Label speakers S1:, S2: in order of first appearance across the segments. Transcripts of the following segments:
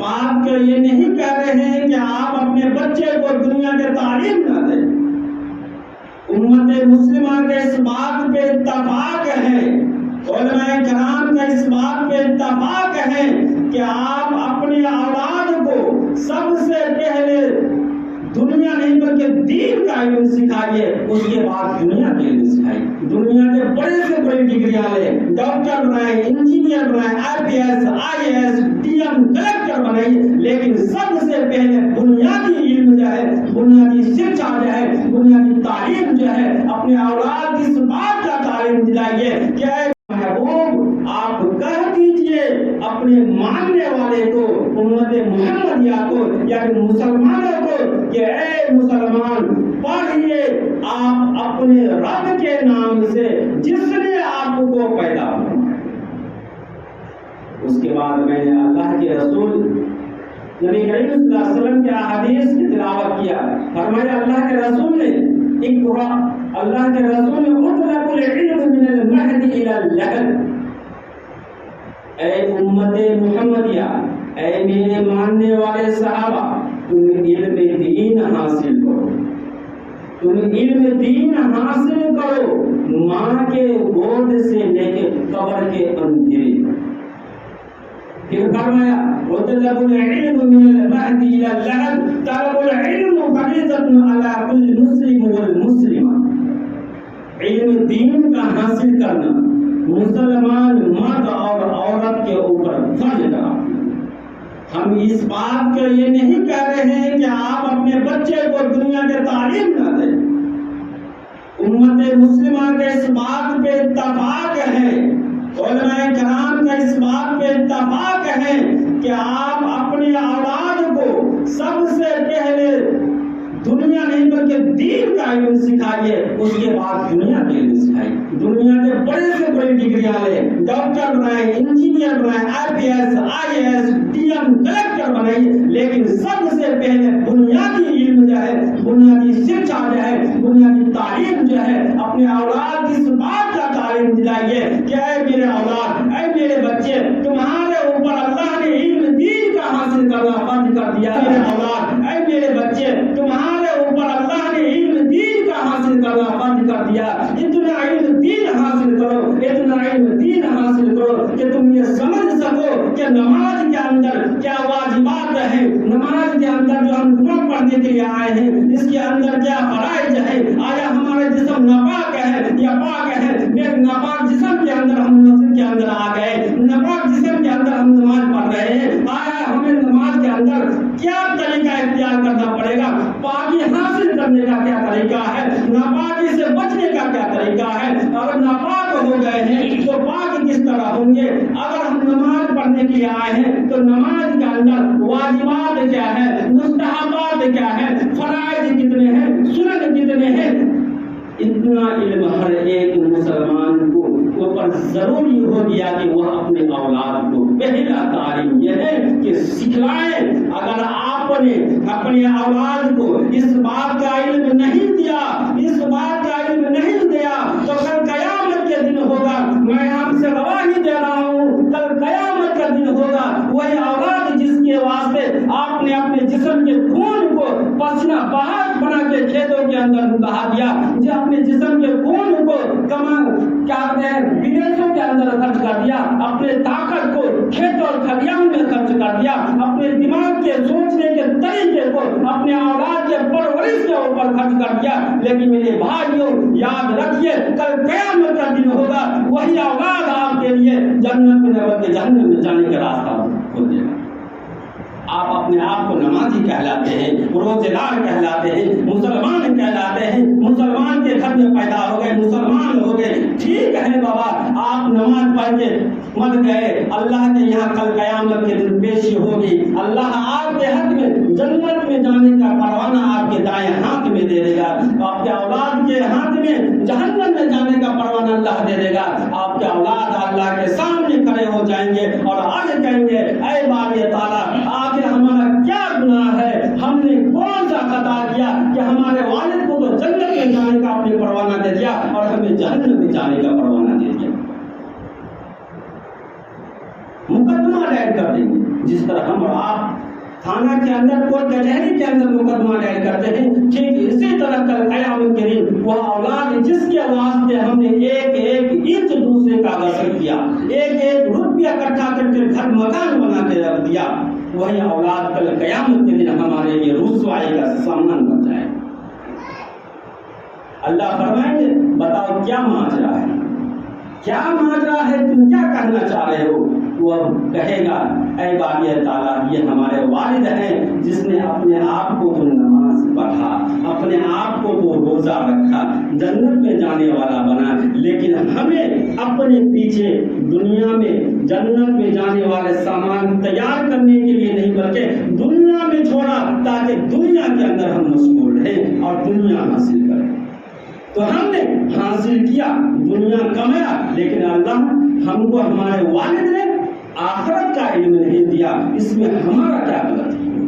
S1: بات کو یہ نہیں کہہ رہے ہیں کہ آپ اپنے بچے کو دنیا کے تعلیم نہ دیں۔ امت مسلمہ کے اس بات پہ اتفاق ہے، علماء کرام کا اس بات پہ اتفاق ہے کہ آپ اپنی اولاد کو سب سے پہلے دنیا نہیں بلکہ دین کا علم سکھائیے، اس کے بعد دنیا کے علم سکھائیے۔ دنیا کے بڑے سے بڑی ڈگریاں لیں، ڈاکٹر بنائیں، انجینئر بنائیں، IPS IAS DM کلکٹر بنائیے، لیکن سب سے پہلے بنیادی علم جو ہے، بنیادی شکشا جو ہے، بنیادی تعلیم جو ہے، اپنے اولاد کی اس بات کا تعلیم دلائیے کہ اے محبوب آپ کہہ دیجئے اپنے ماننے والے کو، امت محمدیہ کو یعنی مسلمانوں کو کہ اے مسلمان پڑھیے آپ اپنے رب کے نام سے جس نے آپ کو پیدا کیا۔ اس کے بعد میں نے اللہ کے رسول نبی کریم صلی اللہ علیہ وسلم کے احادیث کی تلاوت کیا، فرمایا اللہ کے رسول نے اقرا، اللہ کے رسول نے اطلب العلم من المہد الى اللحد، اے امت محمدیہ، اے میرے ماننے والے صحابہ، تم علم دین حاصل کرو، تم علم دین حاصل کرو، ماں کے گود سے لے کے قبر کے اندھیرے۔ پھر فرمایا وطلب العلم من المہد الى اللحد، طلب العلم فریضۃ علی کل مسلم والمسلمہ، علم دین کا حاصل کرنا مسلمان مرد اور عورت کے اوپر فرض کرا۔ ہم اس بات کو یہ نہیں کہہ رہے ہیں کہ آپ اپنے بچے کو دنیا کے تعلیم نہ دیں۔ امت مسلمہ کے اس بات پہ اتفاق ہے، علماء کرام کا اس بات پہ اتفاق ہے کہ آپ اپنی اولاد کو سب سے پہلے دنیا نہیں بلکہ دین کا علم سکھائیے، اس کے بعد دنیا کے علم سکھائیے۔ دنیا کے بڑے سے بڑی ڈگریاں لیں، ڈاکٹر بنائیں، انجینئر بنائیں، IPS IAS DM کلکٹر بنائیے، لیکن سب سے پہلے بنیادی علم جو ہے، بنیادی شکشا جو ہے، بنیادی تعلیم جو ہے، اپنے اولاد کی اس بات کا تعلیم دلائیے کہ اے میرے اولاد، اے میرے بچے، تمہارے اوپر اللہ نے علم دین کا حاصل کرنا فرض کر دیا۔ میرے اولاد، اے میرے بچے، تمہارے اوپر اللہ نے علم دین کا حاصل کرنا فرض کر دیا۔ اتنا علم دین حاصل کرو، اتنا علم دین حاصل کرو کہ تم یہ سمجھ سکو کہ نماز کے اندر کیا واجبات ہیں، نماز کے اندر جو ہم نماز پڑھنے کے لیے آئے ہیں اس کے اندر کیا فرائض ہے، آیا ہمارا جسم ناپاک ہے یا پاک ہے۔ ایک ناپاک جسم کے اندر ہم مسجد کے اندر آ گئے، ناپاک جسم کے اندر ہم نماز پڑھ رہے ہیں، آیا ہمیں نماز کے اندر کیا طریقہ اختیار کرنا پڑے گا، پاکی حاصل کرنے کا کیا طریقہ ہے، ناپاکی سے بچنے کا کیا طریقہ ہے، اگر ناپاک ہو گئے ہیں تو پاک کس طرح ہوں گے۔ اگر ہم نماز پڑھنے کے لیے آئے ہیں تو نماز کے اندر واجبات کیا ہے، مستحبات کیا ہے، فرائض کتنے ہیں، سنن کتنے ہیں، اتنا علم ہر ایک مسلمان کو اوپر ضروری ہو گیا کہ وہ اپنے اولاد کو پہلا تعلیم یہ ہے کہ سکھلائیں۔ اگر آپ نے اپنے اولاد کو اس بات کا علم نہیں دیا، اس بات کا علم نہیں دیا تو کل قیامت کے دن ہوگا، میں آپ سے گواہی دے رہا ہوں، کل قیامت کا دن ہوگا وہی اولاد جس کے واسطے آپ نے اپنے جسم کے خون کو پسینہ بہا بنا کے کھیتوں کے اندر بہا دیا، جو اپنے جسم کے خون کو کیا کہتے ہیں بدیشوں کے اندر خرچ کر دیا، اپنے طاقت کو کھیت اور کھلیان میں خرچ کر دیا، اپنے دماغ کے سوچنے کے طریقے کو اپنے اولاد کے پرورش کے اوپر خرچ کر دیا۔ لیکن میرے بھائیوں یاد رکھیے کل قیامت کا دن ہوگا، وہی اولاد آپ کے لیے جنت میں نہ بلکہ جہنم میں جانے کا راستہ کھول دے گا۔ آپ اپنے آپ کو نمازی کہلاتے ہیں، روزے دار کہلاتے ہیں، مسلمان کہلاتے ہیں، مسلمان کے گھر میں پیدا ہو گئے، مسلمان ہو گئے، ٹھیک ہے بابا، آپ نماز پڑھ کے مر گئے، اللہ کے یہاں کل قیامت کے دن پیشی ہوگی، اللہ آپ کے حق میں جنت میں جانے کا پروانہ آپ کے دائیں ہاتھ میں دے دے گا، آپ کے اولاد کے ہاتھ میں جہنم میں جانے کا پروانہ اللہ دے دے گا۔ آپ کے اولاد اللہ کے سامنے کھڑے ہو جائیں گے اور عرض کریں گے اے باری تعالیٰ آخر ہمارا کیا گناہ ہے، ہم نے کون سا خطا کیا کہ ہمارے والد کو تو جنت میں جانے کا آپ نے پروانہ دے دیا اور ہمیں جہنم میں جانے کا پروانہ دے دیا۔ مقدمہ دائر کر دیں گے جس طرح ہم اور آپ تھانہ کے اندر کوئی کچہری کے اندر مقدمہ دائر کرتے ہیں، ٹھیک اسی طرح کل قیامت کے دن وہ اولاد جس کے واسطے ہم نے ایک ایک انچ دوسرے کا غصب کیا، ایک ایک روپیہ اکٹھا کر کے گھر مکان بنا کے رکھ دیا، وہی اولاد کل قیامت کے دن ہمارے لیے رسوائی کا سامان بن جائے۔ اللہ فرمائیں گے بتاؤ کیا ماجرا ہے، کیا ماجرا ہے، تم کیا کہنا چاہ رہے ہو؟ وہ کہے گا اے باری تعالیٰ یہ ہمارے والد ہیں جس نے اپنے آپ کو تو نماز پڑھا، اپنے آپ کو تو روزہ رکھا، جنت میں جانے والا بنا، لیکن ہمیں اپنے پیچھے دنیا میں جنت میں جانے والے سامان تیار کرنے کے لیے نہیں بلکہ دنیا میں چھوڑا تاکہ دنیا کے اندر ہم مشغول رہیں اور دنیا حاصل کریں۔ تو ہم نے حاصل کیا، دنیا کمایا، لیکن اللہ ہم کو ہمارے والد نے آخرت کا علم نہیں دیا، اس میں ہمارا کیا غلط ہے؟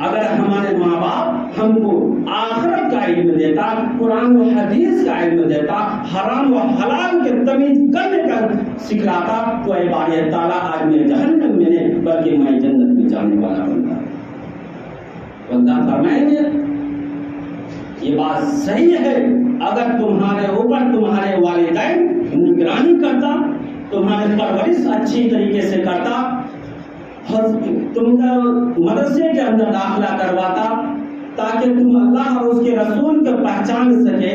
S1: اگر ہمارے ماں باپ ہم کو آخرت کا علم دیتا، قرآن و حدیث کا علم دیتا، حرام و حلال کے تمیز کرنے کا سکھلاتا، تو اے باری تعالیٰ آج میں جہنم میں نہیں بلکہ میں جنت میں جانے والا بنتا۔ اللہ فرمائیں گے یہ بات صحیح ہے، اگر تمہارے اوپر تمہارے والدین نگرانی کرتا، تمہاری پرورش اچھی طریقے سے کرتا، تم کا مدرسے کے اندر داخلہ کرواتا تاکہ تم اللہ اور اس کے رسول کو پہچان سکے،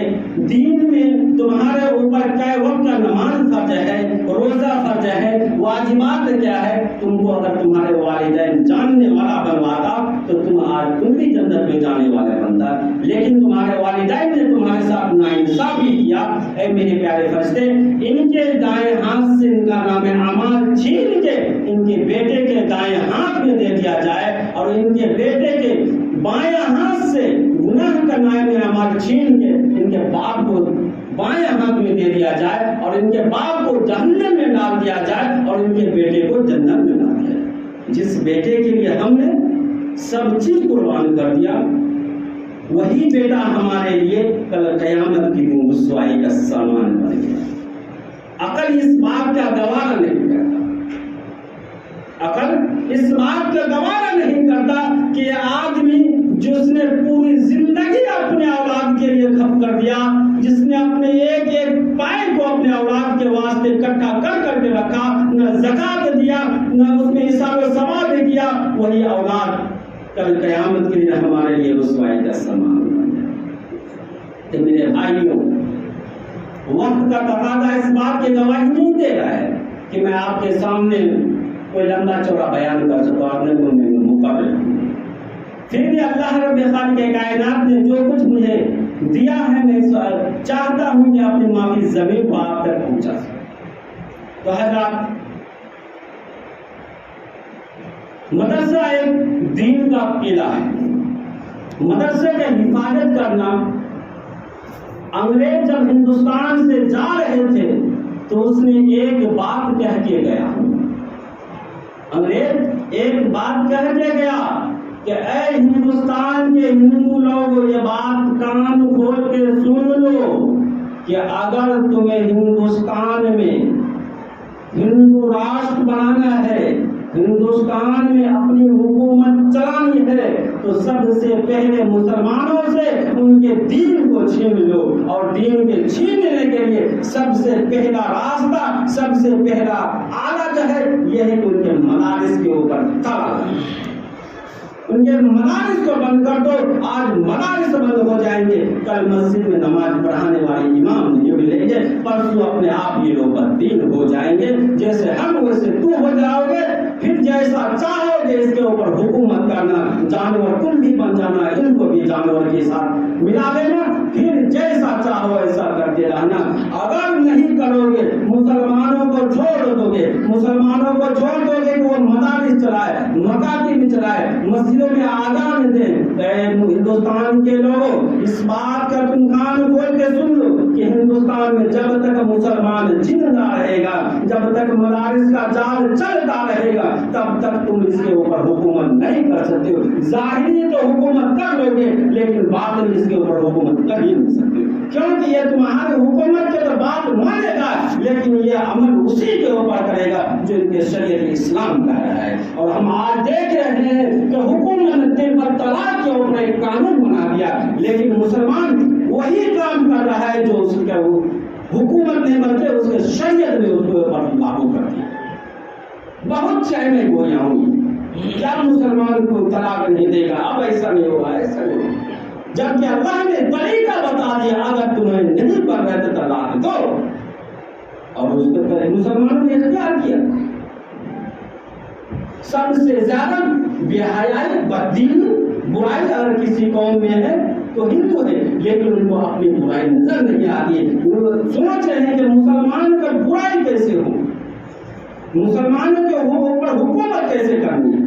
S1: دین میں تمہارے اوپر کئے وقت کا نماز فرض ہے، روزہ فرض ہے، واجبات کیا ہے، تم کو اگر تمہارے والدین جاننے والا بنواتا تو تم بھی جنت میں جانے والے بنتا، لیکن تمہارے والدین نے تمہارے ساتھ ناانصافی کیا۔ اے میرے پیارے فرشتے، ان کے دائیں ہاتھ سے ان کا نام اعمال چھین کے ان کے بیٹے کے دائیں ہاتھ میں دے دیا جائے اور ان کے بیٹے کے بائیں ہاتھ سے گناہ کا نام اعمال چھین کے ان کے باپ کو بائیں ہاتھ میں دے دیا جائے اور ان کے باپ کو جہنم میں ڈال دیا جائے اور ان کے بیٹے کو جنت میں ڈال دیا جائے۔ جس بیٹے کے لیے ہم نے سب چیز قربان کر دیا، وہی بیٹا ہمارے لیے کل قیامت کی دن رسوائی کا سامان بن گیا۔ عقل اس بات کا گوارا نہیں کرتا، عقل اس بات کا گوارا نہیں کرتا کہ یہ آدمی جس نے پوری زندگی اپنے اولاد کے لیے خرچ کر دیا، جس نے اپنے ایک ایک پائے کو اپنے اولاد کے واسطے اکٹھا کر کے رکھا، نہ زکات دیا، نہ اس میں حساب و ثواب دیا، وہی اولاد کل قیامت کے دن ہمارے لیے رسوائی کا سامان بن جائے۔ تو میرے بھائیوں، وقت کا تقاضا اس بات کی گواہی نہیں دے رہا ہے کہ میں آپ کے سامنے کوئی لمبا چوڑا بیان کر سکتا ہوں، اپنے کو میں مقابل ہوں۔ پھر بھی اللہ رب خالق کائنات نے جو کچھ مجھے دیا ہے، میں چاہتا ہوں کہ اپنی ماں کی زمین کو آپ تک پہنچا سکوں۔ تو حضرات، مدرسہ ایک دین کا قلعہ ہے۔ مدرسے کی حفاظت کرنا، انگریز جب ہندوستان سے جا رہے تھے تو اس نے ایک بات کہہ کے گیا، انگریز ایک بات کہہ کے گیا کہ اے ہندوستان کے ہندو لوگ، یہ بات کان کھول کے سن لو کہ اگر تمہیں ہندوستان میں ہندو راشٹر بنانا ہے، ہندوستان میں اپنی حکومت چلانی ہے، تو سب سے پہلے مسلمانوں سے ان کے دین کو چھین لو، اور دین کے چھیننے کے لیے سب سے پہلا راستہ، سب سے پہلا آلہ جو ہے یہ ہے کہ ان کے مدارس کے اوپر تالا، ان کے مدارس کو بند کر دو۔ آج مدارس بند ہو جائیں گے، کل مسجد میں نماز پڑھانے والے امام نہیں ملیں گے، پرسوں اپنے آپ یہ لوگ بددین ہو جائیں گے، جیسے ہم ویسے تو ہو جاؤ گے، پھر جیسا چاہو گے اس کے اوپر حکومت کرنا، جانور تم بھی بن جانا، ان کو بھی جانور کے ساتھ ملا دینا، پھر جیسا چاہو ایسا کرتے رہنا۔ اگر نہیں کرو گے، مسلمانوں کو چھوڑ دو گے، مسلمانوں کو چھوڑ دو گے کہ وہ مدارس چلائے، مکاتب چلائے، مسجدوں میں آذان دیں، ہندوستان کے لوگوں اس بات کا تم کان کھول کے سن لو کہ ہندوستان میں جب تک مسلمان زندہ رہے گا، جب تک مدارس کا جال چلتا رہے گا، تب تک تم اس کے اوپر حکومت نہیں کر سکتے ہو۔ ظاہری تو حکومت کر لو گے، لیکن باطن اس کے اوپر حکومت کر ہی نہیں سکتے۔ کیونکہ یہ تمہاری حکومت کے تو بات مانے گا لیکن یہ عمل اسی کے اوپر کرے گا جو ان کے شریعت اسلام کہہ رہا ہے. اور ہم آج دیکھ رہے ہیں کہ حکومت نے تین طلاق کے اوپر ایک قانون بنا دیا لیکن مسلمان وہی کام کر رہا ہے جو اس کا حکومت نے بلکہ اس کے شریعت نے اس کے اوپر لاگو کر دیا. بہت چینل گویاں ہوئی کیا مسلمان کو طلاق نہیں دے گا, اب ایسا نہیں ہوگا, ایسا نہیں ہوگا, جبکہ اللہ نے طریقہ بتا دیا اگر تمہیں نہیں پڑھ رہے تو طلاق دو. اور اس کے مسلمانوں نے اختیار کیا. سب سے زیادہ بے حیائی بددین برائی اگر کسی قوم میں ہے تو ہندو ہے لیکن ان کو اپنی برائی نظر نہیں آتی. وہ سوچ رہے ہیں کہ مسلمان کا برائی کیسے ہو, مسلمانوں کے اوپر حکومت کیسے کرنی.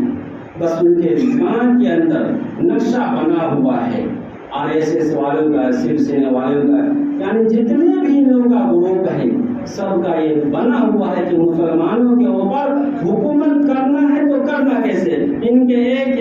S1: بس ان کے ایمان کے اندر نقشہ بنا ہوا ہے. RSS والوں کا, شیو سینا والوں کا, یعنی جتنے بھی لوگوں کا گروہ ہے سب کا یہ بنا ہوا ہے کہ مسلمانوں کے اوپر حکومت کرنا ہے تو کرنا کیسے. ان کے ایک